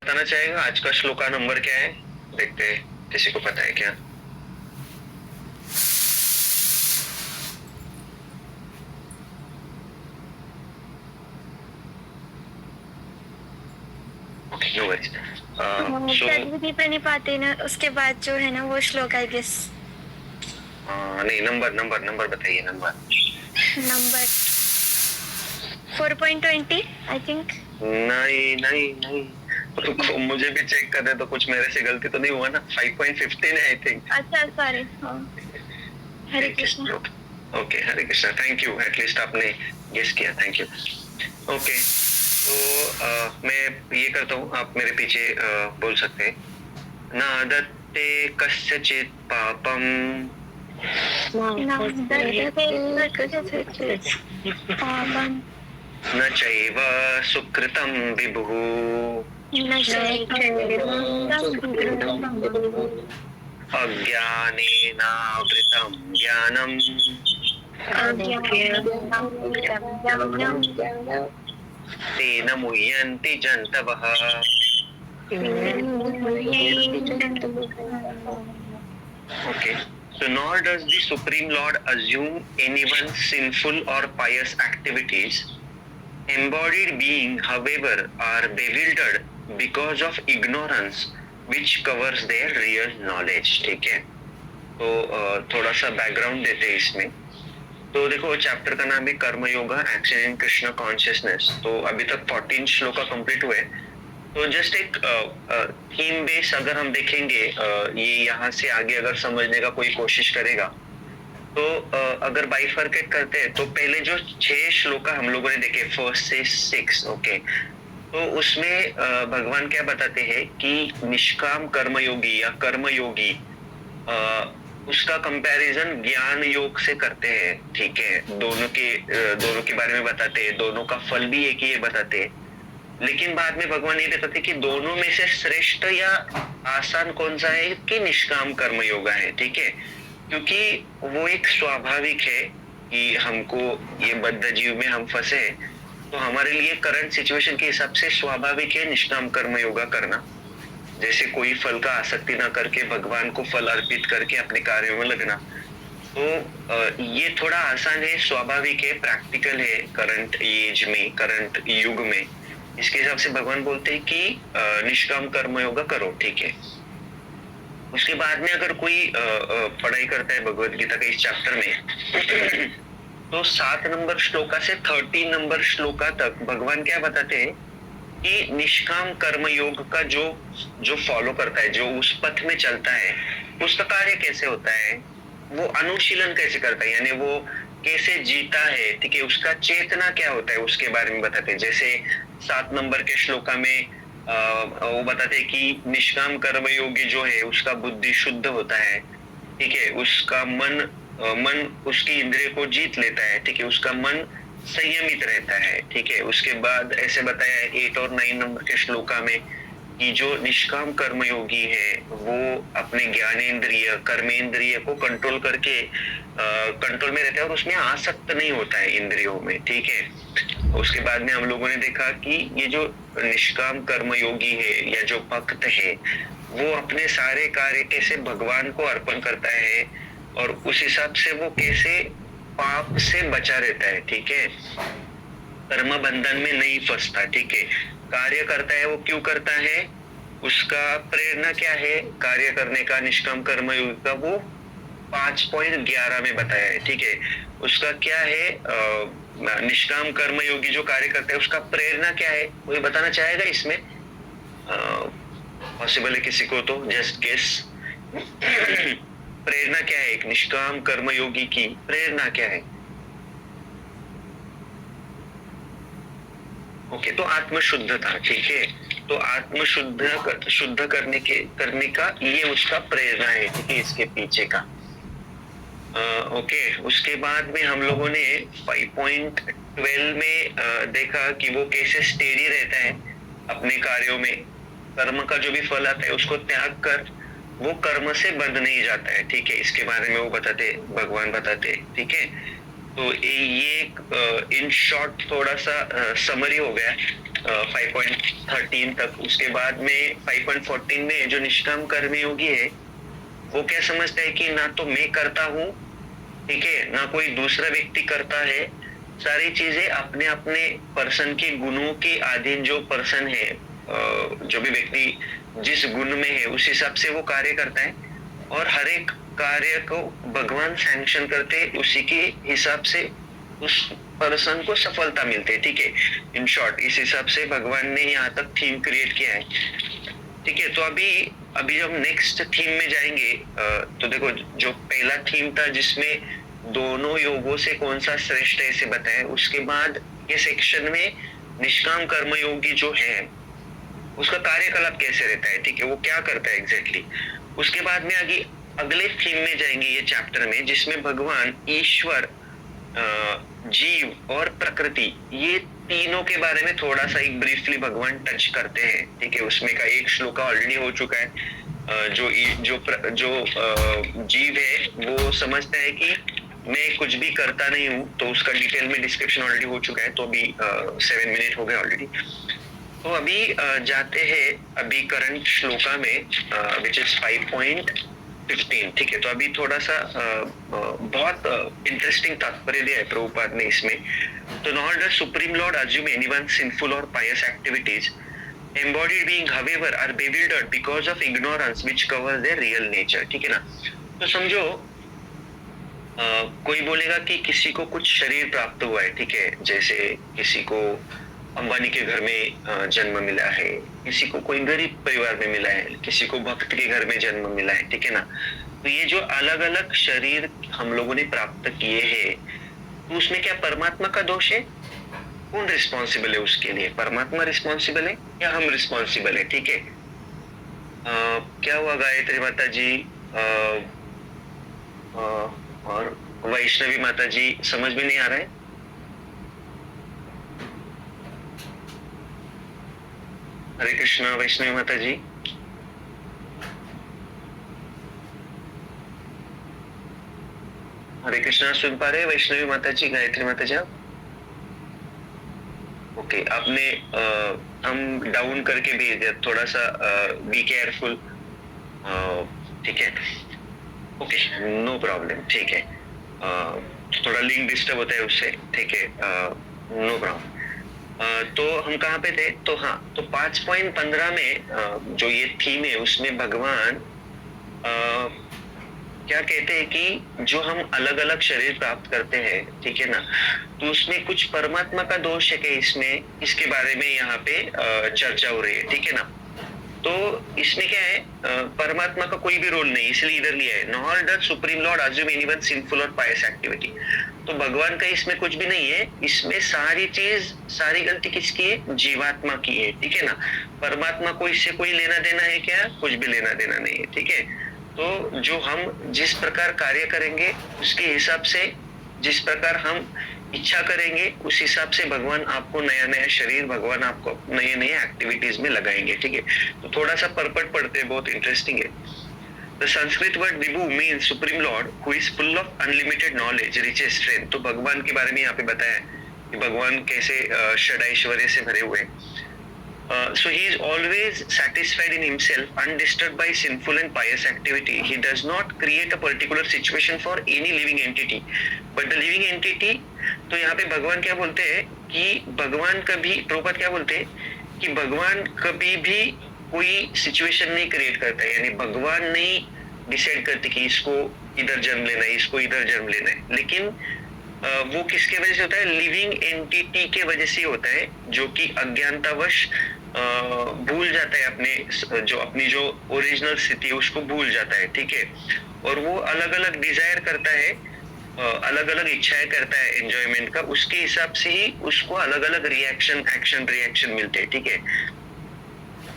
बताना चाहेगा आज का श्लोका नंबर क्या है? देखते हैं किसी को पता है क्या? Okay, no worries. सो तद्विधि प्रणिपातेन उसके बाद जो है ना वो श्लोक आई गेस। नहीं, नंबर बताइए। Number 4.20 I think. नहीं, रुको, मुझे भी चेक कर दे तो कुछ मेरे से गलती तो नहीं हुआ ना। 5.15 है आई थिंक। अच्छा sorry. Hare Krishna. Okay, Hare Krishna. Thank you, at least आपने गेस किया। Thank you. ओके, तो मैं ये करता हूँ, आप मेरे पीछे बोल सकते हैं। नादत्ते कस्यचित् पापम् न चैव सुकृतं विभुः अज्ञानेनावृतं ज्ञानम् तेन मुह्यन्ति जन्तवः। Okay. So nor does the Supreme Lord assume anyone's sinful or pious activities. Embodied being, however, are bewildered because of ignorance which covers their real knowledge. ठीक है, तो थोड़ा सा बैकग्राउंड देते हैं इसमें। तो देखो, चैप्टर का नाम है कर्म yoga, action in Krishna consciousness. तो अभी तक 14 श्लोका कंप्लीट हुए। तो जस्ट एक थीम बेस अगर हम देखेंगे, ये यहाँ से आगे अगर समझने का कोई कोशिश करेगा तो अगर बाइफर्केट करते हैं तो पहले जो 6 श्लोका हम लोगों ने देखे, 1 से 6, ओके, तो उसमें भगवान क्या बताते हैं कि निष्काम कर्मयोगी या कर्मयोगी, उसका कंपैरिजन ज्ञान योग से करते हैं। ठीक है, दोनों के बारे में बताते हैं, दोनों का फल भी एक ही है बताते हैं। लेकिन बाद में भगवान ये बताते कि दोनों में से श्रेष्ठ या आसान कौन सा है कि निष्काम कर्म योगा है। ठीक है, क्योंकि वो एक स्वाभाविक है कि हमको ये बद्ध जीव में हम फंसे, तो हमारे लिए करंट सिचुएशन के हिसाब से स्वाभाविक है निष्काम कर्म योगा करना। जैसे कोई फल का आसक्ति ना करके भगवान को फल अर्पित करके अपने कार्यों में लगना। तो ये थोड़ा आसान है, स्वाभाविक है, प्रैक्टिकल है करंट एज में, करंट युग में। इसके हिसाब से भगवान बोलते हैं कि निष्काम कर्म योगा करो। ठीक है, उसके बाद में अगर कोई पढ़ाई करता है भगवत गीता के इस चैप्टर में तो 7 नंबर श्लोका से 13 नंबर श्लोका तक भगवान क्या बताते हैं कि निष्काम कर्म योग का जो फॉलो करता है, जो उस पथ में चलता है, उसका कार्य कैसे होता है, वो अनुशीलन कैसे करता है, यानी वो कैसे जीता है। ठीक है, उसका चेतना क्या होता है उसके बारे में बताते हैं। जैसे 7 नंबर के श्लोका में वो बताते हैं कि निष्काम कर्म योगी जो है उसका बुद्धि शुद्ध होता है। ठीक है, उसका मन उसकी इंद्रिय को जीत लेता है। ठीक है, उसका मन संयमित रहता है। ठीक है, उसके बाद ऐसे बताया है 8 और 9 नंबर के श्लोका में कि जो निष्काम कर्मयोगी है वो अपने ज्ञानेंद्रिय कर्मेंद्रिय को कंट्रोल करके कंट्रोल में रहता है और उसमें आसक्त नहीं होता है इंद्रियों में। ठीक है, उसके बाद में हम लोगों ने देखा कि ये जो निष्काम कर्मयोगी है या जो भक्त है वो अपने सारे कार्य कैसे भगवान को अर्पण करता है और उस हिसाब से वो कैसे पाप से बचा रहता है। ठीक है, कर्म बंधन में नहीं फंसता। ठीक है, कार्य करता है वो क्यों करता है, उसका प्रेरणा क्या है कार्य करने का, निष्काम कर्मयोग का, वो 5.11 में बताया है। ठीक है, उसका क्या है, निष्काम कर्मयोगी जो कार्य करता है उसका प्रेरणा क्या है, कोई बताना चाहेगा इसमें? पॉसिबल है किसी को तो जस्ट गेस। प्रेरणा क्या है एक निष्काम कर्मयोगी की, प्रेरणा क्या है? ओके, तो आत्मशुद्धता। ठीक है, तो शुद्ध करने का ये उसका प्रेरणा है। ठीक है, इसके पीछे का। ओके, उसके बाद में हम लोगों ने 5.12 में देखा कि वो कैसे स्टेडी रहता है अपने कार्यों में, कर्म का जो भी फल आता है उसको त्याग कर वो कर्म से बंध नहीं जाता है। ठीक है, इसके बारे में वो भगवान बताते। ठीक है, तो ये इन शॉर्ट थोड़ा सा समरी हो गया 5.13 तक। उसके बाद में 5.14 में जो निष्काम कर्मयोगी है वो क्या समझता है कि ना तो मैं करता हूँ, ठीक है, ना कोई दूसरा व्यक्ति करता है, सारी चीजें अपने अपने पर्सन के गुणों के अधीन जो पर्सन है, जो भी व्यक्ति जिस गुण में है उस हिसाब से वो कार्य करता है, और हर एक कार्य को भगवान सैंक्शन करते हैं, उसी के हिसाब से उस पर्सन को सफलता मिलती है, ठीक है। इन शॉर्ट इस हिसाब से भगवान ने यहाँ तक थीम क्रिएट किया है, ठीक है। तो अभी जब नेक्स्ट थीम में जाएंगे तो देखो, जो पहला थीम था जिसमें दोनों योगों से कौन सा श्रेष्ठ है इसे बताया, उसके बाद ये सेक्शन में निष्काम कर्मयोगी जो है उसका कार्यकलाप कैसे रहता है, ठीक है, वो क्या करता है एग्जैक्टली। उसके बाद में आगे अगले थीम में जाएंगे ये चैप्टर में, जिसमें भगवान, ईश्वर, जीव और प्रकृति, ये तीनों के बारे में थोड़ा सा एक ब्रीफली भगवान टच करते हैं, ठीक है। उसमें का एक श्लोक ऑलरेडी हो चुका है। जो जीव है वो समझता है कि मैं कुछ भी करता नहीं हूँ, तो उसका डिटेल में डिस्क्रिप्शन ऑलरेडी हो चुका है। तो अभी 7 मिनट हो गए ऑलरेडी। तो अभी जाते हैं अभी करंट श्लोका में, विच इज 5.15, ठीक है। तो अभी थोड़ा सा बहुत इंटरेस्टिंग तात्पर्य दिया है प्रभुपाद ने इसमें। तो not the supreme Lord assume anyone sinful or pious activities, embodied being however are bewildered because of ignorance which covers their real nature, ठीक है ना। तो समझो कोई बोलेगा कि किसी को कुछ शरीर प्राप्त हुआ है, ठीक है, जैसे किसी को अंबानी के घर में जन्म मिला है, किसी को कोई गरीब परिवार में मिला है, किसी को भक्त के घर में जन्म मिला है, ठीक है ना। तो ये जो अलग अलग शरीर हम लोगों ने प्राप्त किए हैं, तो उसमें क्या परमात्मा का दोष है? कौन रिस्पॉन्सिबल है उसके लिए? परमात्मा रिस्पॉन्सिबल है या हम रिस्पॉन्सिबल है, ठीक है। क्या हुआ गायत्री माता जी और वैष्णवी माता जी, समझ में नहीं आ रहा है? हरे कृष्णा वैष्णवी माता जी। हरे कृष्णा सुन पा रहे वैष्णवी माता जी, गायत्री माता जी आप? ओके, आपने हम डाउन करके भेज दिया, थोड़ा सा बी केयरफुल, ठीक है, ओके, नो प्रॉब्लम, ठीक है। थोड़ा लिंक डिस्टर्ब होता है उससे, ठीक है, नो प्रॉब्लम। तो हम कहाँ पे थे? तो हाँ, तो 5.15 में जो ये थीम है उसमें भगवान क्या कहते हैं कि जो हम अलग अलग शरीर प्राप्त करते हैं, ठीक है ना, तो उसमें कुछ परमात्मा का दोष है कि इसमें, इसके बारे में यहाँ पे चर्चा हो रही है, ठीक है ना। तो इसमें क्या है, परमात्मा का कोई भी रोल नहीं, इसलिए इधर लिया है, nor does supreme Lord assume anyone sinful or pious activity। तो भगवान का इसमें कुछ भी नहीं है, इसमें सारी चीज, सारी गलती किसकी है? जीवात्मा की है, ठीक है ना। परमात्मा को इससे कोई लेना देना है क्या? कुछ भी लेना देना नहीं है, ठीक है। तो जो हम जिस प्रकार कार्य करेंगे उसके हिसाब से, जिस प्रकार हम इच्छा करेंगे उस हिसाब से भगवान आपको नया नया शरीर, भगवान आपको नए नए एक्टिविटीज में लगाएंगे, ठीक है। तो थोड़ा सा परपट पढ़ते हैं, बहुत इंटरेस्टिंग है। The Sanskrit word Vibhu means supreme Lord who is full of unlimited knowledge, richest strength. तो भगवान के बारे में यहाँ पे बताया कि भगवान कैसे षडैश्वर्य से भरे हुए। So he is always satisfied in himself, undisturbed by sinful and pious activity. He does not create a particular situation for any living entity, but the living entity, तो यहाँ पे भगवान क्या बोलते हैं कि भगवान कभी, प्रभुपाद क्या बोलते हैं कि भगवान कभी भी कोई सिचुएशन नहीं क्रिएट करता है, यानी भगवान नहीं डिसाइड करते कि इसको इधर जन्म लेना है, इसको इधर जन्म लेना है, लेकिन वो किसके वजह से होता है? लिविंग एंटिटी के वजह से होता है, जो कि अज्ञानतावश भूल जाता है अपनी जो ओरिजिनल स्थिति है उसको भूल जाता है, ठीक है। और वो अलग अलग डिजायर करता है, अलग अलग इच्छाएं करता है एंजॉयमेंट का, उसके हिसाब से ही उसको अलग अलग एक्शन रिएक्शन मिलते हैं, ठीक है।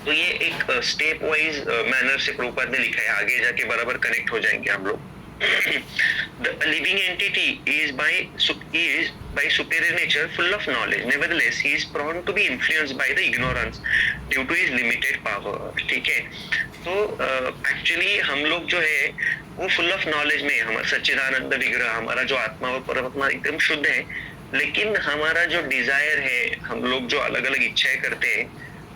तो ये एक स्टेप वाइज मैनर से प्रभुपाद ने लिखा है, आगे जाके बराबर कनेक्ट हो जाएंगे हम लोग। The living entity is by superior nature full of knowledge. Nevertheless, he is prone to be influenced by the ignorance due to his limited power. ठीक है। तो एक्चुअली हम लोग जो है वो फुल ऑफ नॉलेज में है, हमारा सच्चिदानंद विग्रह, हमारा जो आत्मा और परमात्मा एकदम शुद्ध है, लेकिन हमारा जो डिजायर है, हम लोग जो अलग अलग इच्छाएं करते हैं,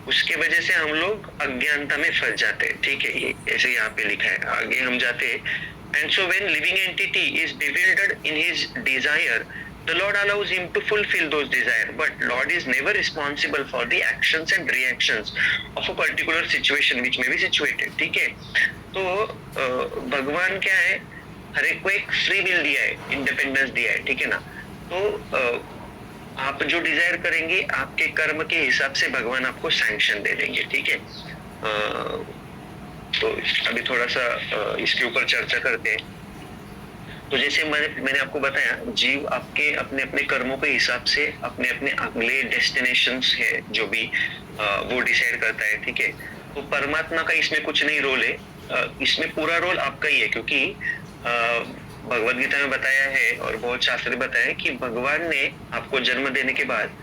उसके वजह से हम लोग अज्ञानता में फंस जाते हैं। ठीक है, ये ऐसे यहाँ पे लिखा है, आगे हम जाते हैं। And so when living entity is bewildered in his desire, the Lord allows him to fulfill those desires, but Lord is never responsible for the actions and reactions of a particular situation which may be situated. ठीक है, तो भगवान क्या है, हर एक को एक free will दिया है, इंडिपेंडेंस दिया है, ठीक है ना। तो आप जो डिजायर करेंगे, आपके कर्म के हिसाब से भगवान आपको सैंक्शन दे देंगे। ठीक है, तो अभी थोड़ा सा इसके ऊपर चर्चा करते हैं। तो जैसे मैंने आपको बताया, जीव आपके अपने अपने कर्मों के हिसाब से अपने अपने अगले डेस्टिनेशंस है जो भी वो डिसाइड करता है। ठीक है, तो परमात्मा का इसमें कुछ नहीं रोल है, इसमें पूरा रोल आपका ही है, क्योंकि भगवद गीता में बताया है और बहुत शास्त्र बताया है कि भगवान ने आपको जन्म देने के बाद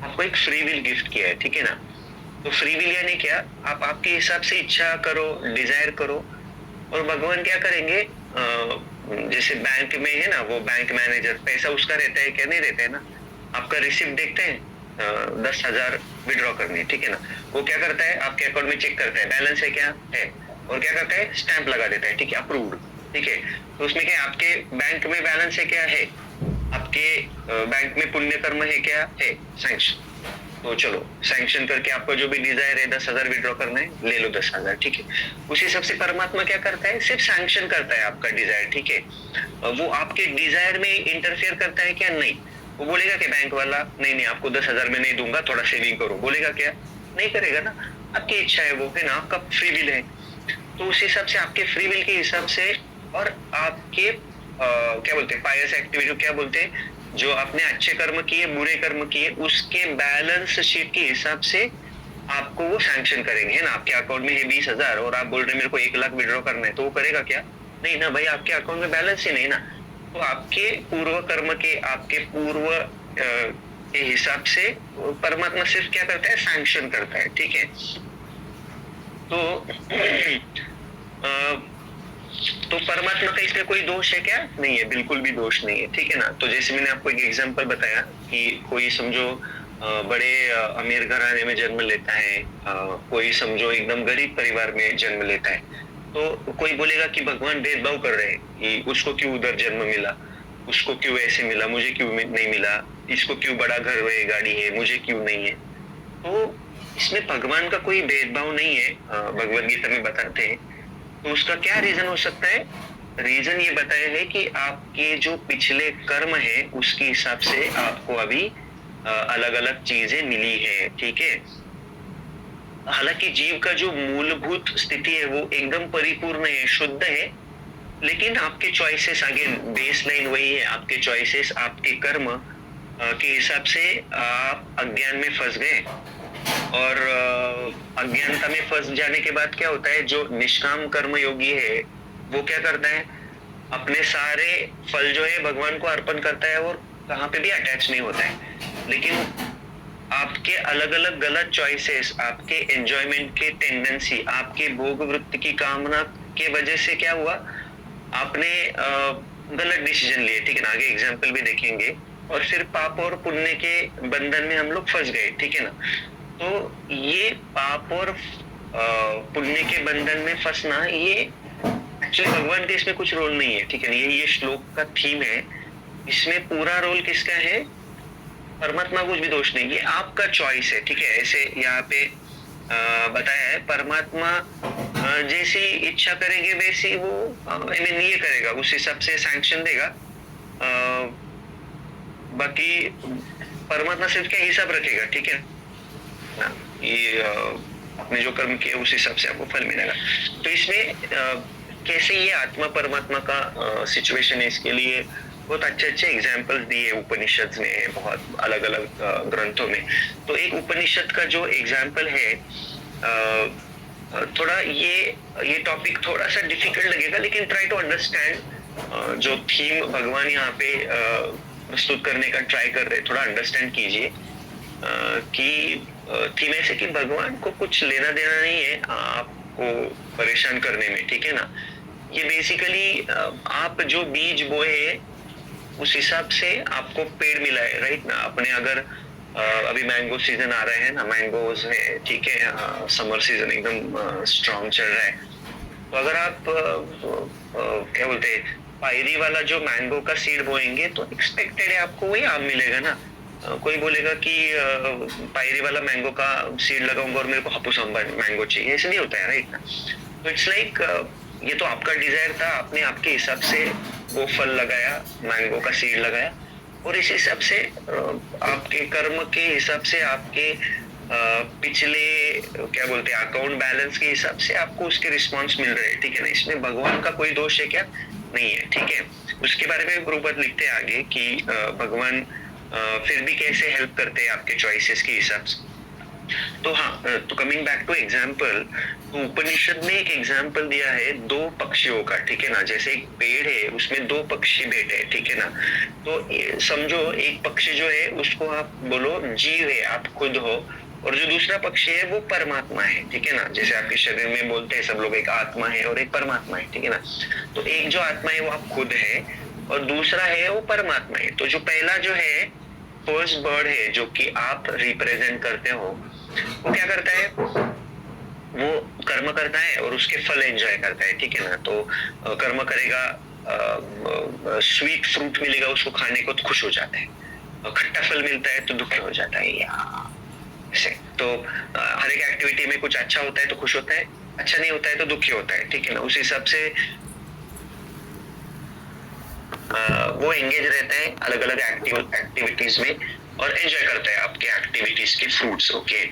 आपको एक फ्री विल गिफ्ट किया है। ठीक है ना, तो फ्री विल यानी क्या, आप आपके हिसाब से इच्छा करो, डिजायर करो, और भगवान क्या करेंगे, जैसे बैंक में है ना, वो बैंक मैनेजर, पैसा उसका रहता है क्या, नहीं रहता है ना, आपका रिसिप्ट देखते हैं, 10,000 विड्रॉ करनी है, ठीक है ना, वो क्या करता है, आपके अकाउंट में चेक करता है बैलेंस है क्या है, और क्या करता है, स्टैंप लगा देता है, ठीक है, अप्रूव्ड। ठीक है, तो उसमें क्या, आपके बैंक में बैलेंस है क्या, है, आपके बैंक में पुण्य कर्म है क्या, है, सैंक्शन। तो चलो सैंक्शन करके आपका जो भी डिजायर है, 10,000 विड्रॉ करना है, ले लो 10,000। ठीक है, उसी हिसाब से परमात्मा क्या करता है, सिर्फ सैंक्शन करता है आपका डिजायर। ठीक है, वो आपके डिजायर में इंटरफेयर करता है क्या, नहीं। वो बोलेगा कि बैंक वाला नहीं आपको 10,000 में नहीं दूंगा, थोड़ा सेविंग करो, बोलेगा क्या, नहीं करेगा ना, आपकी इच्छा है, वो है ना, आपका फ्री विल है। तो उस हिसाब से आपके फ्री विल के हिसाब से, और आपके क्या बोलते हैं, पायस एक्टिविटी क्या बोलते हैं, जो आपने अच्छे कर्म किए, बुरे कर्म किए, उसके बैलेंस शीट के हिसाब से आपको वो सैंक्शन करेंगे, है ना। आपके अकाउंट में है 20,000 और आप बोल रहे हैं मेरे को 1 लाख विड्रॉ करना है, तो वो करेगा क्या, नहीं ना भाई, आपके अकाउंट में बैलेंस ही नहीं ना। तो आपके पूर्व कर्म के, आपके पूर्व के हिसाब से परमात्मा सिर्फ क्या करता है, सैंक्शन करता है। ठीक है, तो परमात्मा का इसमें कोई दोष है क्या, नहीं है, बिल्कुल भी दोष नहीं है। ठीक है ना, तो जैसे मैंने आपको एक एग्जांपल बताया कि कोई समझो बड़े अमीर घराने में जन्म लेता है, कोई समझो एकदम गरीब परिवार में जन्म लेता है, तो कोई बोलेगा कि भगवान भेदभाव कर रहे हैं कि उसको क्यों उधर जन्म मिला, उसको क्यों ऐसे मिला, मुझे क्यों नहीं मिला, इसको क्यों बड़ा घर है, गाड़ी है, मुझे क्यों नहीं है। तो इसमें भगवान का कोई भेदभाव नहीं है, भगवद गीता में बताते हैं। तो उसका क्या रीजन हो सकता है, रीजन ये बताया है कि आपके जो पिछले कर्म है उसके हिसाब से आपको अभी अलग अलग चीजें मिली है। ठीक है, हालांकि जीव का जो मूलभूत स्थिति है वो एकदम परिपूर्ण है, शुद्ध है, लेकिन आपके चॉइसेस, आगे बेस लाइन वही है, आपके चॉइसेस, आपके कर्म के हिसाब से आप अज्ञान में फंस गए, और अज्ञानता में फंस जाने के बाद क्या होता है, जो निष्काम कर्म योगी है वो क्या करता है, अपने सारे फल जो है भगवान को अर्पण करता है, और कहाँ पे भी अटैच नहीं होता है। लेकिन आपके अलग अलग गलत चॉइसेस, आपके एंजॉयमेंट के टेंडेंसी, आपके भोग वृत्ति की कामना के वजह से क्या हुआ, आपने गलत डिसीजन लिए। ठीक है ना, आगे एग्जाम्पल भी देखेंगे, और फिर पाप और पुण्य के बंधन में हम लोग फंस गए। ठीक है ना, तो ये पाप और पुण्य के बंधन में फंसना, ये एक्चुअली भगवान के इसमें कुछ रोल नहीं है। ठीक है ना, ये श्लोक का थीम है, इसमें पूरा रोल किसका है, परमात्मा कुछ भी दोष नहीं, ये आपका चॉइस है। ठीक है, ऐसे यहाँ पे बताया है, परमात्मा जैसी इच्छा करेंगे वैसी वो ये करेगा, उस हिसाब से सैंक्शन देगा। बाकी परमात्मा सिर्फ क्या हिसाब रखेगा, ठीक है, ये आपने जो कर्म किया उस हिसाब से आपको फल मिलेगा। तो इसमें कैसे ये आत्मा परमात्मा का सिचुएशन है, इसके लिए बहुत अच्छे एग्जाम्पल्स दिए उपनिषद में, बहुत अलग अलग ग्रंथों में। तो एक उपनिषद का जो एग्जाम्पल है, थोड़ा ये टॉपिक थोड़ा सा डिफिकल्ट लगेगा, लेकिन ट्राई टू अंडरस्टैंड जो थीम भगवान यहाँ पे प्रस्तुत करने का ट्राई कर रहे, थोड़ा अंडरस्टैंड कीजिए कि थीम ऐसे कि भगवान को कुछ लेना देना नहीं है आपको परेशान करने में। ठीक है ना, ये बेसिकली आप जो बीज बोए उस हिसाब से आपको पेड़ मिला है, राइट ना। अपने अगर अभी मैंगो सीजन आ रहे हैं ना, मैंगोज है, ठीक है, समर सीजन एकदम स्ट्रॉन्ग चल रहा है, तो अगर आप क्या बोलते हैं, पायरी वाला जो मैंगो का सीड बोएंगे तो एक्सपेक्टेड है आपको वही आम मिलेगा ना। कोई बोलेगा कि पायरी वाला मैंगो का सीड लगाऊंगा और मेरे को हापुस मैंगो चाहिए, ऐसे नहीं होता है, राइट ना। तो इट्स लाइक ये तो आपका डिजायर था, आपने आपके हिसाब से वो फल लगाया, मैंगो का सीड लगाया, और इस हिसाब से आपके कर्म के हिसाब से, आपके पिछले क्या बोलते हैं अकाउंट बैलेंस के हिसाब से आपको उसके रिस्पॉन्स मिल रहे हैं, ठीक है ना। इसमें भगवान का कोई दोष है क्या? नहीं है, ठीक है। उसके बारे में प्रभुपाद लिखते हैं आगे कि भगवान फिर भी कैसे हेल्प करते हैं आपके चॉइसेस के हिसाब से। तो हाँ, तो कमिंग बैक टू एग्जाम्पल, तो उपनिषद में एक एग्जाम्पल दिया है दो पक्षियों का, ठीक है ना। जैसे एक पेड़ है, उसमें दो पक्षी बैठे हैं, ठीक है ना। तो समझो एक पक्षी जो है उसको आप बोलो जीव है, आप खुद हो, और जो दूसरा पक्षी है वो परमात्मा है, ठीक है ना। जैसे आपके शरीर में बोलते हैं सब लोग, एक आत्मा है और एक परमात्मा है, ठीक है ना। तो एक जो आत्मा है वो आप खुद है, और दूसरा है वो परमात्मा है। तो जो पहला जो है फर्स्ट बर्ड है जो कि आप रिप्रेजेंट करते हो, वो क्या करता है, वो कर्म करता है और उसके फल एंजॉय करता है, ठीक है ना। तो कर्म करेगा, स्वीट फ्रूट मिलेगा उसको खाने को तो खुश हो जाता है, खट्टा फल मिलता है तो दुखी हो जाता है, या ऐसे। तो हर एक एक्टिविटी में कुछ अच्छा होता है तो खुश होता है, अच्छा नहीं होता है तो दुखी होता है, ठीक है ना। उस हिसाब से वो एंगेज रहता है अलग अलग एक्टिविटीज में और एंजॉय करता है आपके एक्टिविटीज के फ्रूट्स, ओके।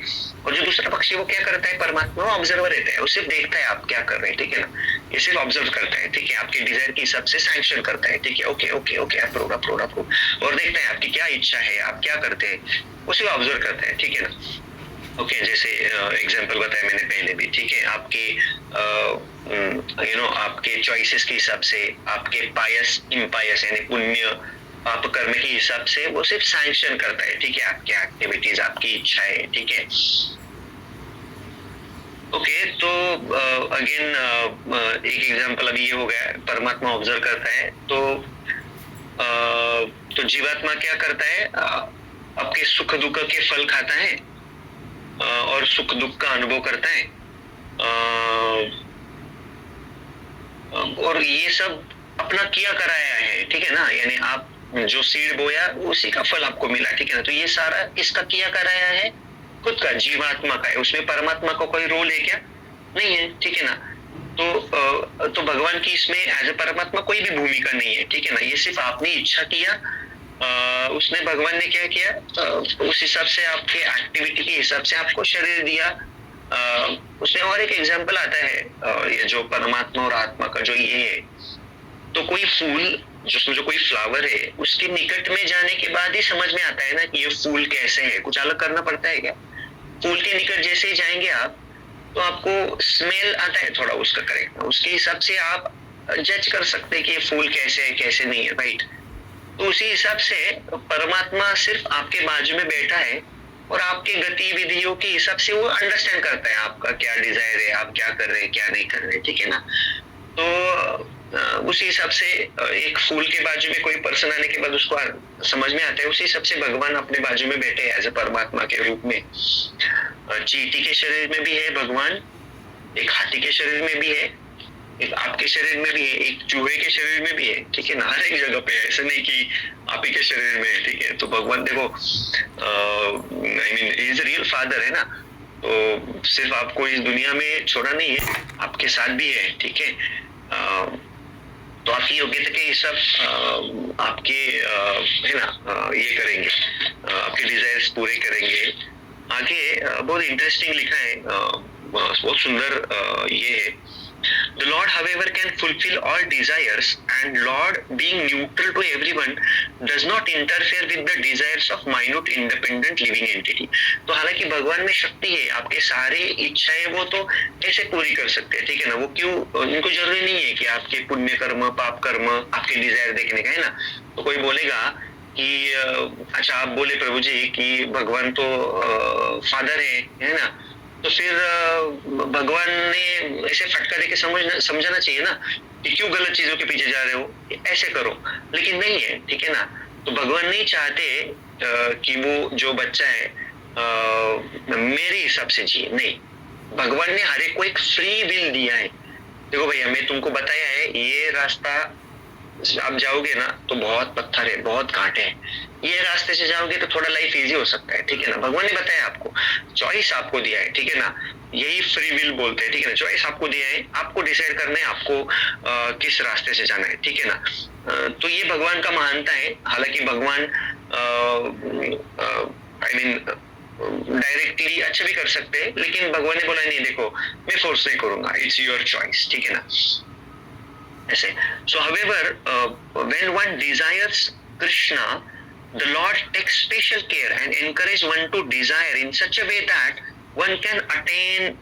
और जो दूसरा पक्षी वो क्या करता है, परमात्मा, वो ऑब्जर्वर रहता है, वो सिर्फ देखता है आप क्या कर रहे हैं, ठीक है ना। ये सिर्फ ऑब्जर्व करता है, ठीक है, आपके डिजायर के हिसाब से सैंक्शन करता है, ठीक है, okay okay okay, approve approve approve, और देखता है आपकी क्या इच्छा है, आप क्या करते हैं, वो सिर्फ ऑब्जर्व करता है, ठीक है ना। ओके, जैसे एग्जांपल बताया मैंने पहले भी, ठीक है, आपके आपके चॉइसेस के हिसाब से, आपके पायस इम्पायस यानी पुण्य पाप कर्म के हिसाब से वो सिर्फ सैंक्शन करता है, ठीक है, आपके एक्टिविटीज, आपकी इच्छाएं, ठीक है। ओके, तो अगेन एक एग्जांपल अभी ये हो गया, परमात्मा ऑब्जर्व करता है, तो जीवात्मा क्या करता है, आपके सुख दुख के फल खाता है और सुख दुख का अनुभव करता है, और ये सब अपना किया कराया है, ठीक है ना। यानी आप जो सीड बोया उसी का फल आपको मिला, ठीक है ना। तो ये सारा किसका किया कराया है, खुद का, जीवात्मा का है। उसमें परमात्मा का कोई रोल है क्या? नहीं है, ठीक है ना। तो भगवान की इसमें एज ए परमात्मा कोई भी भूमिका नहीं है, ठीक है ना। ये सिर्फ आपने इच्छा किया, उसने, भगवान ने क्या किया, उस हिसाब से आपके एक्टिविटी के हिसाब से आपको शरीर दिया। उसमें और एक एग्जांपल आता है, ये जो परमात्मा और आत्मा का जो ये है, तो कोई फूल जिसमें जो कोई फ्लावर है उसके निकट में जाने के बाद ही समझ में आता है ना कि ये फूल कैसे है, कुछ अलग करना पड़ता है क्या? फूल के निकट जैसे ही जाएंगे आप तो आपको स्मेल आता है थोड़ा उसका, करेक्ट, उसके हिसाब से आप जज कर सकते हैं कि ये फूल कैसे है कैसे नहीं है, राइट। तो उसी हिसाब से परमात्मा सिर्फ आपके बाजू में बैठा है और आपके गतिविधियों के हिसाब से वो अंडरस्टैंड करता है आपका क्या डिजायर है, आप क्या कर रहे हैं क्या नहीं कर रहे, ठीक है ना। तो उसी हिसाब से एक फूल के बाजू में कोई पर्सन आने के बाद उसको समझ में आता है, उसी हिसाब से भगवान अपने बाजू में बैठे एज ए परमात्मा के रूप में। चींटी के शरीर में भी है भगवान, एक हाथी के शरीर में भी है, एक आपके शरीर में भी है, एक चूहे के शरीर में भी है, ठीक है ना। हर एक जगह पे है, ऐसा नहीं कि आप ही के शरीर में है, ठीक है। तो भगवान देखो, I mean is real father है ना, तो सिर्फ आपको इस दुनिया में छोड़ा नहीं है, आपके साथ भी है, ठीक है। तो आपकी योग्यता के हिसाब आपके है ना ये करेंगे, आपके डिजायर्स पूरे करेंगे। आगे बहुत इंटरेस्टिंग लिखा है, बहुत सुंदर ये है। The Lord, however, can fulfill all desires, and Lord, being neutral to everyone, does not interfere with the desires of minute independent living entity. तो हालांकि भगवान में शक्ति है, आपके सारे इच्छाएं वो तो कैसे पूरी कर सकते हैं, ठीक है ना। वो क्यों, उनको जरूरी नहीं है कि आपके पुण्य कर्म पाप कर्म आपके डिजायर देखने का, है ना। तो कोई बोलेगा कि अच्छा आप बोले प्रभु जी कि भगवान तो फादर है ना, तो फिर भगवान ने ऐसे फटका देके समझाना चाहिए ना कि क्यों गलत चीजों के पीछे जा रहे हो, ऐसे करो, लेकिन नहीं है, ठीक है ना। तो भगवान नहीं चाहते कि वो जो बच्चा है मेरे हिसाब से जिए, नहीं। भगवान ने हर एक को एक फ्री विल दिया है। देखो भैया, मैं तुमको बताया है ये रास्ता आप जाओगे ना तो बहुत पत्थर है, बहुत घाट है, ये रास्ते से जाओगे तो थोड़ा लाइफ इजी हो सकता है, ठीक है ना। भगवान ने बताया आपको, चॉइस आपको दिया है, ठीक है ना। यही फ्री विल बोलते हैं, ठीक है ना। चॉइस आपको दिया है, आपको डिसाइड करना है आपको किस रास्ते से जाना है, ठीक है ना। तो ये भगवान का महानता है। हालांकि भगवान आई मीन डायरेक्टली अच्छा भी कर सकते हैं, लेकिन भगवान ने बोला नहीं, देखो मैं फोर्स नहीं करूंगा, इट्स योर चॉइस, ठीक है ना, ऐसे। So however, when one desires Krishna, the Lord takes special care and encourage one to desire in such a way that one can attain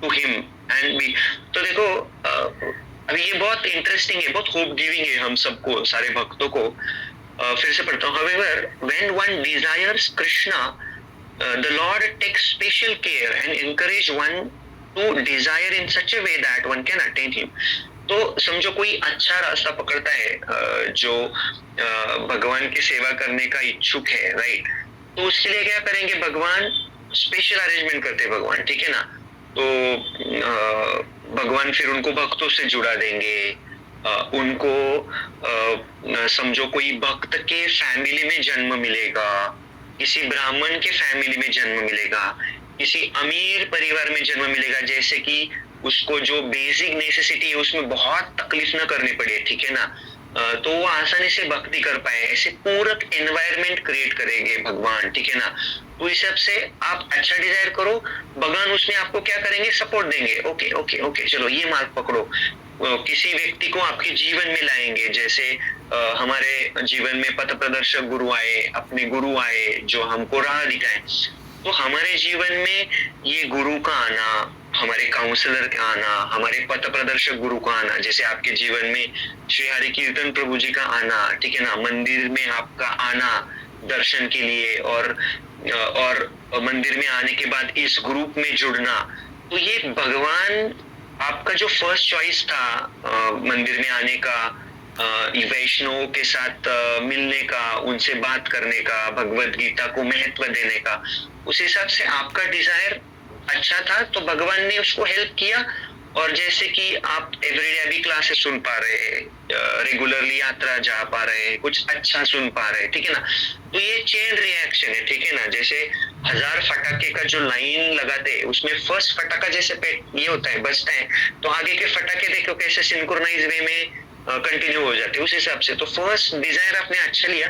to him and be. तो देखो अभी ये बहुत interesting है, बहुत होप गिविंग है हम सबको, सारे भक्तों को। फिर से पढ़ता हूँ। However, when one desires Krishna, the Lord takes special care and encourage one to desire in such a way that one can attain him. तो समझो कोई अच्छा रास्ता पकड़ता है जो भगवान की सेवा करने का इच्छुक है, राइट। तो उसके लिए क्या करेंगे, भगवान स्पेशल अरेंजमेंट करते हैं भगवान, ठीक है ना। तो भगवान फिर उनको भक्तों से जुड़ा देंगे, उनको समझो कोई भक्त के फैमिली में जन्म मिलेगा, किसी ब्राह्मण के फैमिली में जन्म मिलेगा, किसी अमीर परिवार में जन्म मिलेगा, जैसे कि उसको जो बेसिक नेसेसिटी है उसमें बहुत तकलीफ ना करनी पड़े, ठीक है ना। तो वो आसानी से भक्ति कर पाए, ऐसे पूरक एनवायरनमेंट क्रिएट करेंगे भगवान, ठीक है ना। तो इस हिसाब से आप अच्छा डिजायर करो, भगवान उसमें आपको क्या करेंगे, सपोर्ट देंगे। ओके ओके ओके, चलो ये मार्ग पकड़ो। किसी व्यक्ति को आपके जीवन में लाएंगे, जैसे हमारे जीवन में पथ प्रदर्शक गुरु आए, अपने गुरु आए जो हमको राह दिखाए। तो हमारे जीवन में ये गुरु का आना, हमारे काउंसलर का आना, हमारे पथ प्रदर्शक गुरु का आना, जैसे आपके जीवन में श्री हरि कीर्तन प्रभु जी का आना, ठीक है ना, मंदिर में आपका आना दर्शन के लिए, और मंदिर में आने के बाद इस ग्रुप में जुड़ना। तो ये भगवान आपका जो फर्स्ट चॉइस था मंदिर में आने का, वैष्णव के साथ मिलने का, उनसे बात करने का, भगवत गीता को महत्व देने का, उस हिसाब से आपका डिजायर अच्छा था तो भगवान ने उसको हेल्प किया। और जैसे कि आप एवरीडे अभी क्लासेस सुन पा रहे हैं, रेगुलरली यात्रा जा पा रहे हैं, कुछ अच्छा सुन पा रहे हैं, ठीक है ना। तो ये चेन रिएक्शन है, ठीक है ना। जैसे 1000 फटाके का जो लाइन लगाते हैं उसमें फर्स्ट फटाका जैसे ये होता है, बजता है, तो आगे के फटाके देखो कैसे सिंक्रोनाइज वे में कंटिन्यू हो जाते हैं उस हिसाब से। तो फर्स्ट डिजायर आपने अच्छा लिया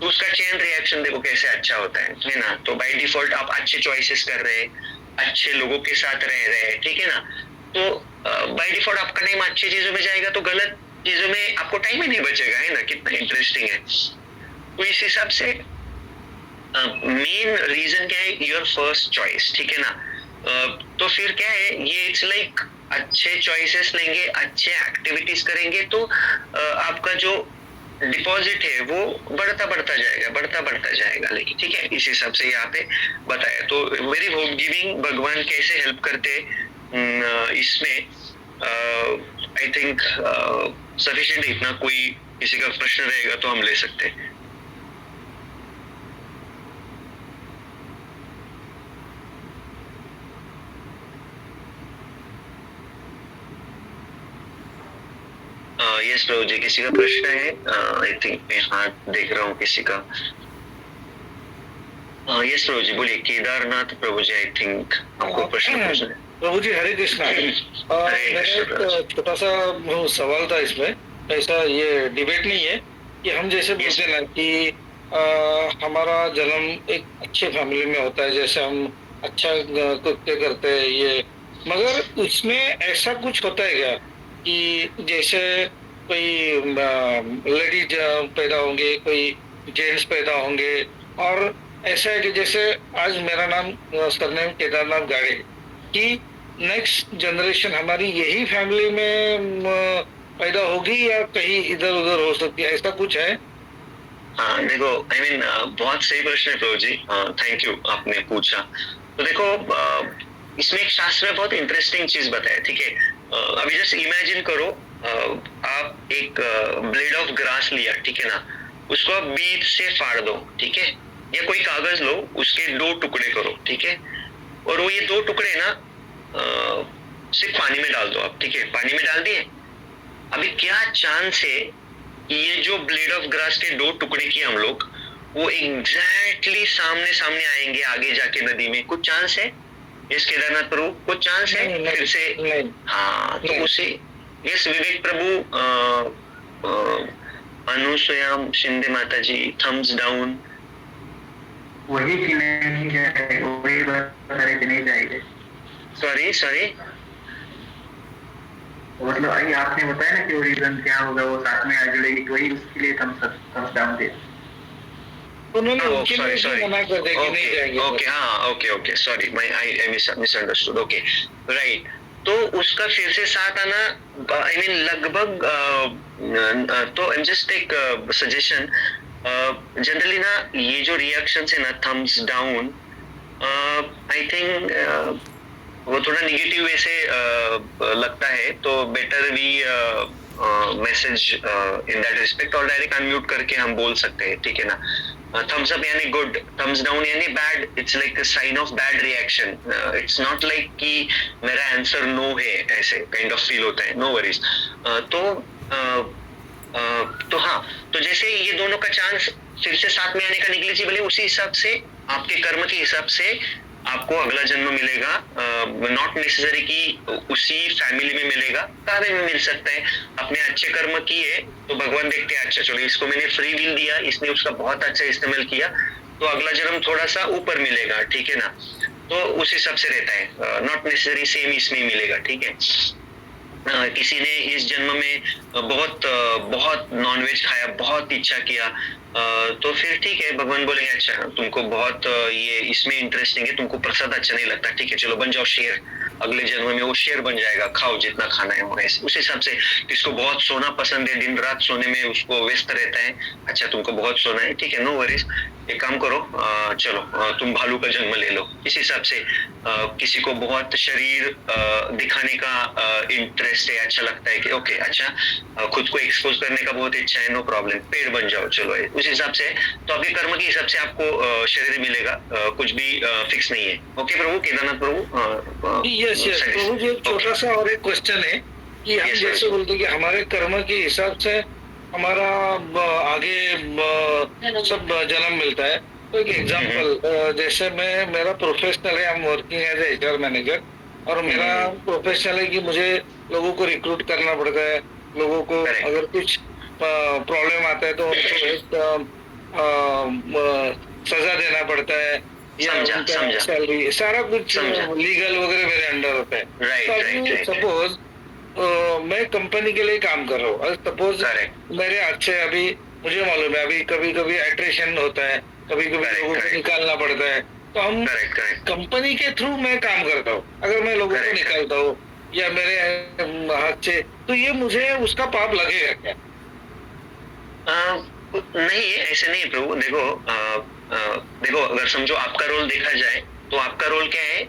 तो उसका चेन रिएक्शन देखो कैसे अच्छा होता है ना। तो बाय डिफॉल्ट आप अच्छे चॉइसेस कर रहे हैं, अच्छे लोगों के साथ रह रहे हैं, ठीक है ना। तो बाय डिफॉल्ट आपका टाइम अच्छी चीजों में जाएगा, तो गलत चीजों में आपको टाइम ही नहीं बचेगा, है ना। कितना इंटरेस्टिंग है। तो इस हिसाब से मेन रीजन क्या है, योर फर्स्ट चॉइस, ठीक है ना। तो फिर क्या है, ये इट्स लाइक अच्छे चॉइसेस लेंगे, अच्छे एक्टिविटीज करेंगे, तो आपका जो डिपॉजिट है वो बढ़ता जाएगा, लेकिन ठीक है, इस हिसाब से यहाँ पे बताया। तो वेरी होप गिविंग, भगवान कैसे हेल्प करते इसमें आई थिंक सफिशिएंट। इतना कोई किसी का प्रश्न रहेगा तो हम ले सकते हैं। यस प्रभु जी, किसी का प्रश्न है? आई थिंक मैं हाथ देख रहा हूँ किसी का। यस प्रभु जी, बोलिए। केदारनाथ प्रभु जी, आई थिंक आपको प्रश्न पूछना है। प्रभु जी हरे कृष्णा। मेरा एक छोटा सा सवाल था इसमें, ऐसा ये डिबेट नहीं है कि हम जैसे बोलते ना कि हमारा जन्म एक अच्छे फैमिली में होता है, जैसे हम अच्छा कृत्य करते हैं ये, मगर उसमें ऐसा कुछ होता है क्या कि जैसे कोई लेडीज पैदा होंगे, कोई जेंट्स पैदा होंगे, और ऐसा है कि जैसे आज मेरा नाम सरनेम केदारनाथ गाड़े, कि नेक्स्ट जनरेशन हमारी यही फैमिली में पैदा होगी या कहीं इधर उधर हो सकती है, ऐसा कुछ है? हाँ देखो, आई मीन बहुत सही प्रश्न है प्रभु जी, थैंक यू आपने पूछा। तो देखो इसमें एक शास्त्र में बहुत इंटरेस्टिंग चीज बताया, ठीक है। अभी जस्ट इमेजिन करो, आप एक ब्लेड ऑफ ग्रास लिया, ठीक है ना, उसको आप बीच से फाड़ दो, ठीक है, या कोई कागज लो, उसके 2 टुकड़े करो, ठीक है, और वो ये 2 टुकड़े ना सिर्फ पानी में डाल दो आप, ठीक है, पानी में डाल दिए। अभी क्या चांस है कि ये जो ब्लेड ऑफ ग्रास के 2 टुकड़े किए हम लोग, वो एग्जैक्टली सामने सामने आएंगे आगे जाके नदी में? कुछ चांस है? यस केदारनाथ प्रभु, कुछ चांस है? नहीं, फिर से नहीं, हाँ, तो नहीं। उसे यस विवेक प्रभु, अनुसुया शिंदे माता जी, थम्स डाउन। वही कि नहीं जाएगा, वही बात नहीं जाएगा। सॉरी मतलब अभी आपने बताया ना कि वो रीजन क्या होगा, वो साथ में आ जुड़ेगी, तो वही उसके लिए थम्स डाउन दे। उन्होंने उनके लिए sorry. भी मना कर दिया कि नहीं जाएंगे। ओके, हाँ, ओके, सॉरी, आई मिसअंडरस्टूड, ओके, राइट। तो उसका फिर से साथ आना, आई मीन लगभग, तो आई एम जस्ट एक सजेशन, जनरली ना ये जो रिएक्शंस है ना, थम्स डाउन, आई थिंक वो थोड़ा निगेटिव वे से लगता है, तो better we message in that respect, और डायरेक्ट अनम्यूट करके हम बोल सकते हैं, ठीक है ना। थम्स अप यानी गुड, थम्स डाउन यानी bad, it's like a sign of bad reaction, it's not like कि मेरा आंसर नो है, ऐसे काइंड ऑफ फील होता है, नो वरीज। तो हाँ, तो जैसे ये दोनों का चांस फिर से साथ में आने का निग्लिजिबल है, उसी हिसाब से आपके कर्म के हिसाब से आपको अगला जन्म मिलेगा, नॉट नेसेसरी कि उसी फैमिली में मिलेगा, कहीं में मिल सकता है। अपने अच्छे कर्म किए तो भगवान देखते हैं, अच्छा चलो इसको मैंने फ्री विल दिया, इसने उसका बहुत अच्छा इस्तेमाल किया, तो अगला जन्म थोड़ा सा ऊपर मिलेगा, ठीक है ना। तो उस हिसाब से रहता है, नॉट नेसेसरी सेम इसमें मिलेगा, ठीक है। किसी ने इस जन्म में बहुत नॉनवेज खाया, बहुत इच्छा किया, तो फिर ठीक है, भगवान बोलेंगे अच्छा तुमको बहुत ये इसमें इंटरेस्टिंग है, तुमको प्रसाद अच्छा नहीं लगता, ठीक है चलो बन जाओ शेर, अगले जन्म में वो शेर बन जाएगा, खाओ जितना खाना है वो। ऐसे उस हिसाब से किसको बहुत सोना पसंद है, दिन रात सोने में उसको व्यस्त रहता है, अच्छा तुमको बहुत सोना है, ठीक है, नो वरीज, एक काम करो, चलो तुम भालू का जन्म ले लो। इस हिसाब से किसी को बहुत शरीर दिखाने का इंटरेस्ट है, अच्छा लगता है कि ओके अच्छा खुद को एक्सपोज करने का बहुत इच्छा है, नो प्रॉब्लम, पेड़ बन जाओ चलो, उस हिसाब से। तो आपके कर्म के हिसाब से आपको शरीर मिलेगा, कुछ भी फिक्स नहीं है। ओके प्रभु, केदारनाथ प्रभु। यस प्रभु जी, एक छोटा सा और एक क्वेश्चन है कि हम जैसे बोलते हैं कि हमारे कर्म के हिसाब से हमारा आगे सब जन्म मिलता है, तो एक एग्जांपल, जैसे मेरा प्रोफेशनल है, I am working as HR manager, और मेरा प्रोफेशनल है कि मुझे लोगों को रिक्रूट करना पड़ता है, लोगों को अगर कुछ प्रॉब्लम आता है तो उनको एक सजा देना पड़ता है, या उनका सैलरी सारा कुछ लीगल वगैरह मेरे अंडर होता है। तो सपोज मैं कंपनी के लिए काम कर रहा हूँ, और सपोज मेरे अच्छे, अभी मुझे मालूम है अभी कभी कभी एट्रिशन होता है, कभी कभी लोगों को निकालना पड़ता है, तो हम कंपनी के थ्रू मैं काम करता हूँ, अगर मैं लोगों को निकालता हूँ या मेरे हाथ से, तो ये मुझे उसका पाप लगेगा क्या? नहीं, ऐसे नहीं प्रभु, देखो अगर समझो आपका रोल देखा जाए तो आपका रोल क्या है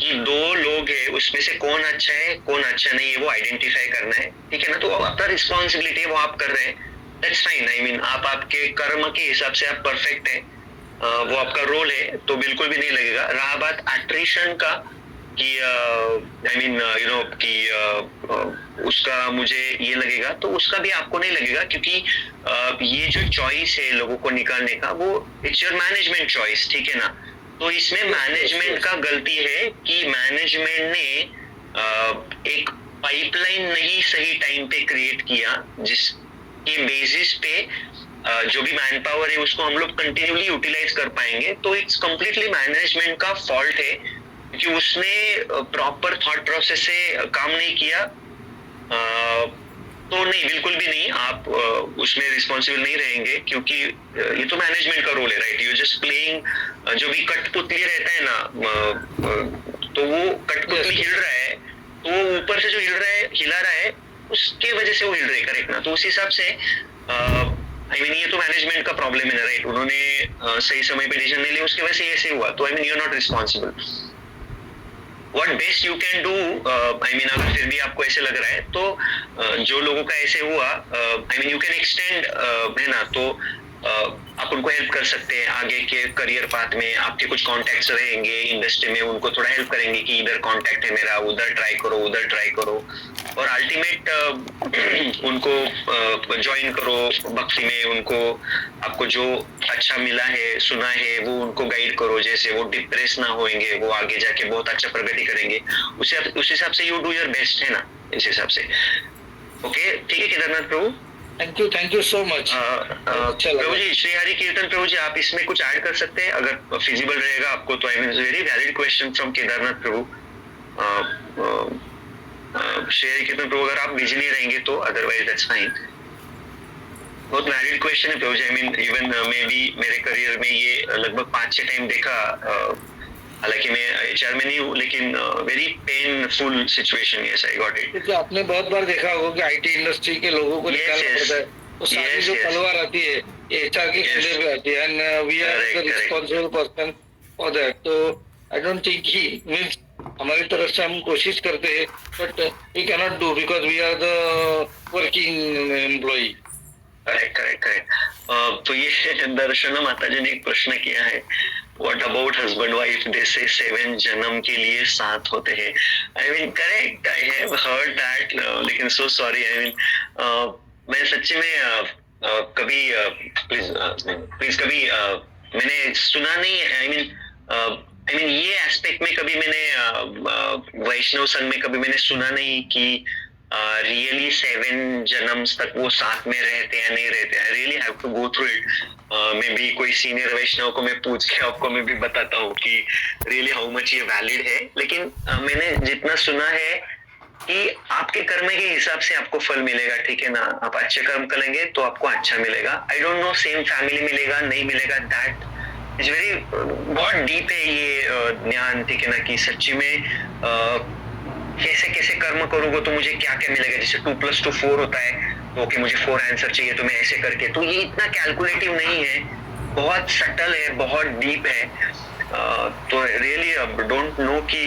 कि 2 लोग है, उसमें से कौन अच्छा है कौन अच्छा नहीं है वो आइडेंटिफाई करना है, ठीक है ना। तो आपका रिस्पॉन्सिबिलिटी है, वो आप कर रहे हैं, दैट्स फाइन, आई मीन आप आपके कर्म के हिसाब से आप परफेक्ट है, वो आपका रोल है, तो बिल्कुल भी नहीं लगेगा। रहा बात एट्रिशन का कि आई मीन यू नो कि उसका मुझे ये लगेगा, तो उसका भी आपको नहीं लगेगा, क्योंकि ये जो चॉइस है लोगों को निकालने का, वो इट्स योर मैनेजमेंट चॉइस, ठीक है ना। तो इसमें मैनेजमेंट का गलती है कि मैनेजमेंट ने एक पाइपलाइन नहीं सही टाइम पे क्रिएट किया, जिसके बेसिस पे जो भी मैन पावर है उसको हम लोग कंटिन्यूली यूटिलाइज कर पाएंगे। तो इट्स कंप्लीटली मैनेजमेंट का फॉल्ट है कि उसने प्रॉपर थॉट प्रोसेस से काम नहीं किया। तो नहीं, बिल्कुल भी नहीं, आप उसमें रिस्पॉन्सिबल नहीं रहेंगे, क्योंकि ये तो मैनेजमेंट का रोल है, राइट। यू जस्ट प्लेइंग, जो भी कठपुतली रहता है ना, तो वो कठपुतली हिल रहा है, तो वो ऊपर से जो हिला रहा है उसके वजह से वो हिल रहा है, करेक्ट ना। तो उस हिसाब से आई मीन ये तो मैनेजमेंट का प्रॉब्लम है ना, राइट। उन्होंने सही समय पे डिसीजन नहीं लिया, उसकी वजह से ऐसे हुआ, तो I mean you are not responsible. what best you can do, I mean अगर फिर भी आपको ऐसे लग रहा है तो जो लोगों का ऐसे हुआ, I mean you can extend, है ना, तो आप उनको हेल्प कर सकते हैं आगे के करियर पाथ में। आपके कुछ कॉन्टैक्ट्स रहेंगे इंडस्ट्री में, उनको थोड़ा हेल्प करेंगे कि इधर कॉन्टैक्ट है मेरा, उधर ट्राई करो, उधर ट्राई करो, और अल्टीमेट उनको ज्वाइन करो भक्ति में। उनको आपको जो अच्छा मिला है, सुना है, वो उनको गाइड करो, जैसे वो डिप्रेस ना होंगे, वो आगे जाके बहुत अच्छा प्रगति करेंगे। उस हिसाब से यू डू योर बेस्ट, है ना, इस हिसाब से। ओके, ठीक है केदारनाथ प्रभु, थैंक यू सो मच। प्रभु जी, श्री हरि कीर्तन प्रभु जी, आप इसमें कुछ ऐड कर सकते हैं अगर फिजिबल रहेगा आपको तो। I mean very valid question from Kedarnath प्रभु। श्री हरि कीर्तन प्रभु, अगर आप बिजी नहीं रहेंगे तो, अदरवाइज दैट्स फाइन। बहुत वैलिड क्वेश्चन है प्रभु जी। आई मीन इवन मैं भी मेरे करियर में ये लगभग 5-6 टाइम देखा, हालांकि मैं एचआर में नहीं हूँ, लेकिन very painful situation. Yes, I got it. आपने बहुत बार देखा होगा कि आईटी इंडस्ट्री के लोगों को निकालना पड़ता है, तो सारी जो तलवार आती है एचआर के कंधे पे आती है, and we are the responsible person for that. तो I don't think he means हमारी तरफ से हम कोशिश करते हैं, but we can not do because we are the working employee. Correct. तो ये दर्शना माता जी ने एक प्रश्न किया है, What about husband wife? They say 7 जन्म के लिए साथ होते हैं। I mean correct, I have heard that, लेकिन so sorry, I mean मैं सच्ची में कभी प्लीज कभी मैंने सुना नहीं है। I mean ये एस्पेक्ट में कभी मैंने वैष्णव संघ में कभी मैंने सुना नहीं कि रियली 7 जन्म तक वो साथ में रहते या नहीं रहते। I really have to go through it. मैं भी कोई सीनियर वैष्णव को मैं पूछ के आपको मैं भी बताता हूँ कि रियली हाउ मच ये वैलिड है। लेकिन मैंने जितना सुना है कि आपके कर्म के हिसाब से आपको फल मिलेगा, ठीक है ना। आप अच्छे कर्म करेंगे तो आपको अच्छा मिलेगा। I don't know same family मिलेगा नहीं मिलेगा, दैट इज वेरी, बहुत डीप है ये ज्ञान, ठीक है ना, कि सच्ची में कैसे कैसे कर्म करोगे तो मुझे क्या क्या मिलेगा। जैसे 2+2 4 होता है, तो ओके मुझे 4 आंसर चाहिए तो मैं ऐसे करके, तो ये इतना कैलकुलेटिव नहीं है, बहुत सटल है, बहुत डीप है। तो रियली डोंट नो कि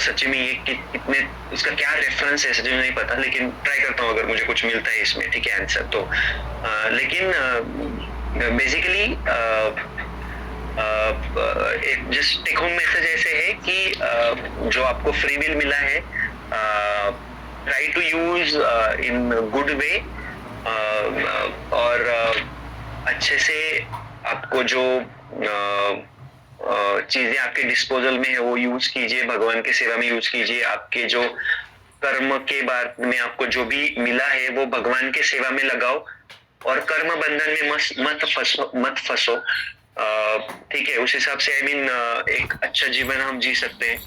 सच्ची में ये कितने, इसका क्या रेफरेंस है सच्ची में नहीं पता, लेकिन ट्राई करता हूँ अगर मुझे कुछ मिलता है इसमें, ठीक है, आंसर तो। लेकिन basically just take home message ऐसे है कि जो आपको फ्री विल मिला है, try to use in good way, और अच्छे से आपको जो चीजें आपके डिस्पोजल में है वो यूज कीजिए, भगवान की सेवा में यूज कीजिए। आपके जो कर्म के बाद में आपको जो भी मिला है वो भगवान की सेवा में लगाओ, और कर्म बंधन में मत फंसो, ठीक है। उस हिसाब से आई मीन एक अच्छा जीवन हम जी सकते हैं,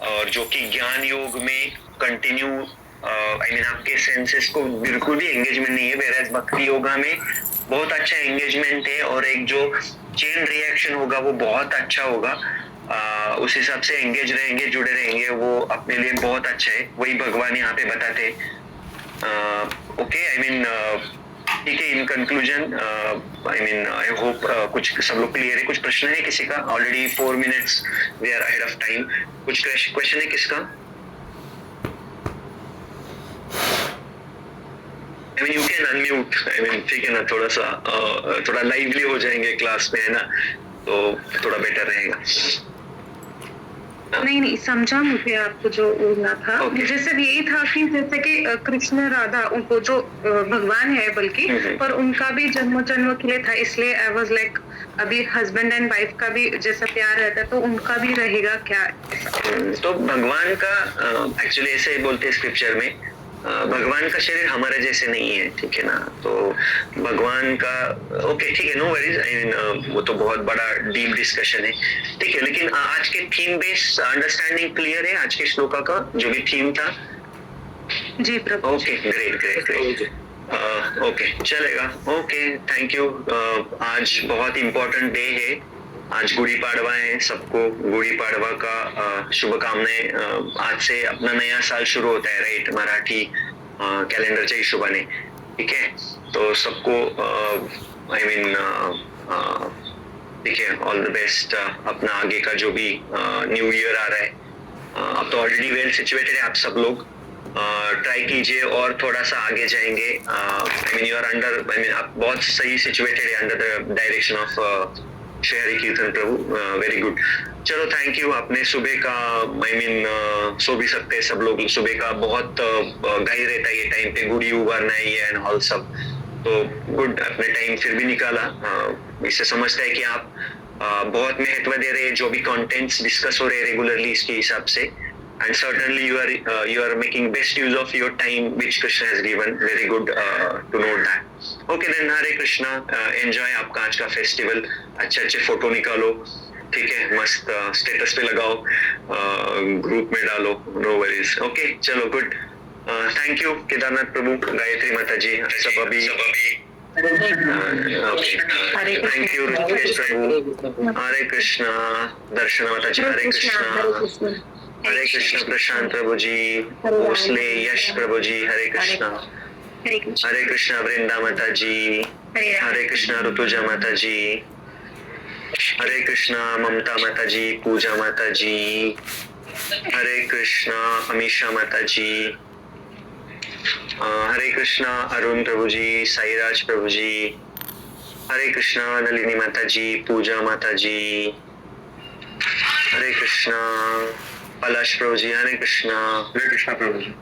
और जो कि ज्ञान योग में कंटिन्यू, आई मीन आपके सेंसेस को बिल्कुल भी एंगेजमेंट नहीं है, वेराज भक्ति योगा में बहुत अच्छा एंगेजमेंट है, और एक जो चेन रिएक्शन होगा वो बहुत अच्छा होगा। उस हिसाब से एंगेज रहेंगे, जुड़े रहेंगे, वो अपने लिए बहुत अच्छा है। वही भगवान यहाँ पे बताते हैं। ओके, आई मीन ठीक है। In conclusion I mean I hope कुछ सब लोग क्लियर है। कुछ प्रश्न है किसी का? Already 4 minutes we are ahead of time. कुछ क्वेश्चन है किसका? I mean you can unmute, I mean ठीक है ना, थोड़ा लाइवली हो जाएंगे क्लास में, है ना, तो थोड़ा बेटर रहेगा। नहीं समझा मुझे आपको जो बोलना था। मुझे सिर्फ यही था कि जैसे कि कृष्ण राधा उनको जो भगवान है बल्कि, पर उनका भी जन्म के लिए था, इसलिए आई वाज लाइक अभी हस्बैंड एंड वाइफ का भी जैसा प्यार रहता है तो उनका भी रहेगा क्या? तो भगवान का एक्चुअली ऐसे बोलते हैं स्क्रिप्चर में, भगवान का शरीर हमारे जैसे नहीं है, ठीक है ना। तो भगवान का ओके ठीक है, नो वरीज, आई मीन वो तो बहुत बड़ा डीप डिस्कशन है, ठीक है। लेकिन आज के थीम बेस्ड अंडरस्टैंडिंग क्लियर है आज के श्लोका का जो भी थीम था? जी प्रभु। Okay, great. ओके, चलेगा। Okay, thank you. आज बहुत इम्पोर्टेंट डे है, आज गुड़ी पाड़वा है। सबको गुड़ी पाड़वा का शुभकामनाएं। आज से अपना नया साल शुरू होता है, राइट, मराठी कैलेंडरच्या हिशोबाने, ठीक है। तो सबको आई मीन ठीक है, ऑल द बेस्ट। अपना आगे का जो भी न्यू ईयर आ रहा है, अब तो ऑलरेडी वेल सिचुएटेड है आप सब लोग, ट्राई कीजिए और थोड़ा सा आगे जाएंगे। I mean you are under, I mean आप बहुत सही सिचुएटेड है under the direction of Shri Hari Kirtan Prabhu, very good. चलो थैंक यू। आपने सुबह का आई मीन सो भी सकते हैं सब लोग, सुबह का बहुत गाई रहता है ये टाइम पे, गुड़ी उबारना है ये एंड ऑल सब, तो गुड अपने टाइम फिर भी निकाला। इससे समझता है कि आप बहुत महत्व दे रहे हैं जो भी कंटेंट्स डिस्कस हो रहे हैं रेगुलरली इसके हिसाब से, and certainly you are making best use of your time which Krishna has given. Very good to note that. Okay then, Hare Krishna, enjoy आपका आज का फेस्टिवल, अच्छे फोटो निकालो, ठीक है, मस्त स्टेटस पे लगाओ, ग्रुप में डालो, नो वरीज। ओके चलो गुड, थैंक यू केदारनाथ प्रभु, गायत्री माता जी, सब अभी थैंक यू ऋषिकेश प्रभु, हरे कृष्णा, दर्शन माता जी, हरे कृष्णा, हरे कृष्ण प्रशांत प्रभु जी, भोसले यश प्रभु जी, हरे कृष्णा, हरे कृष्णा वृंदा माता जी, हरे कृष्णा ऋतुजा माता जी, हरे कृष्णा ममता माता जी, पूजा माता जी, हरे कृष्णा अमीषा माता जी, हरे कृष्णा अरुण प्रभु जी, साईराज प्रभु जी, हरे कृष्णा नलिनी माता जी, पूजा माता जी, हरे कृष्णा पलाश प्रभु जी, हरे कृष्णा प्रभु जी,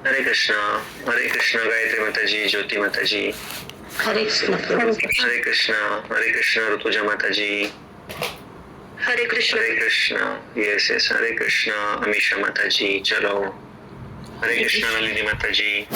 हरे कृष्णा गायत्री माता जी, ज्योति माता जी, हरे कृष्णा ऋतुजा माता जी, हरे कृष्णा यस यस, हरे कृष्णा अमीषा माता जी, चलो हरे कृष्णा नलिनी माता जी,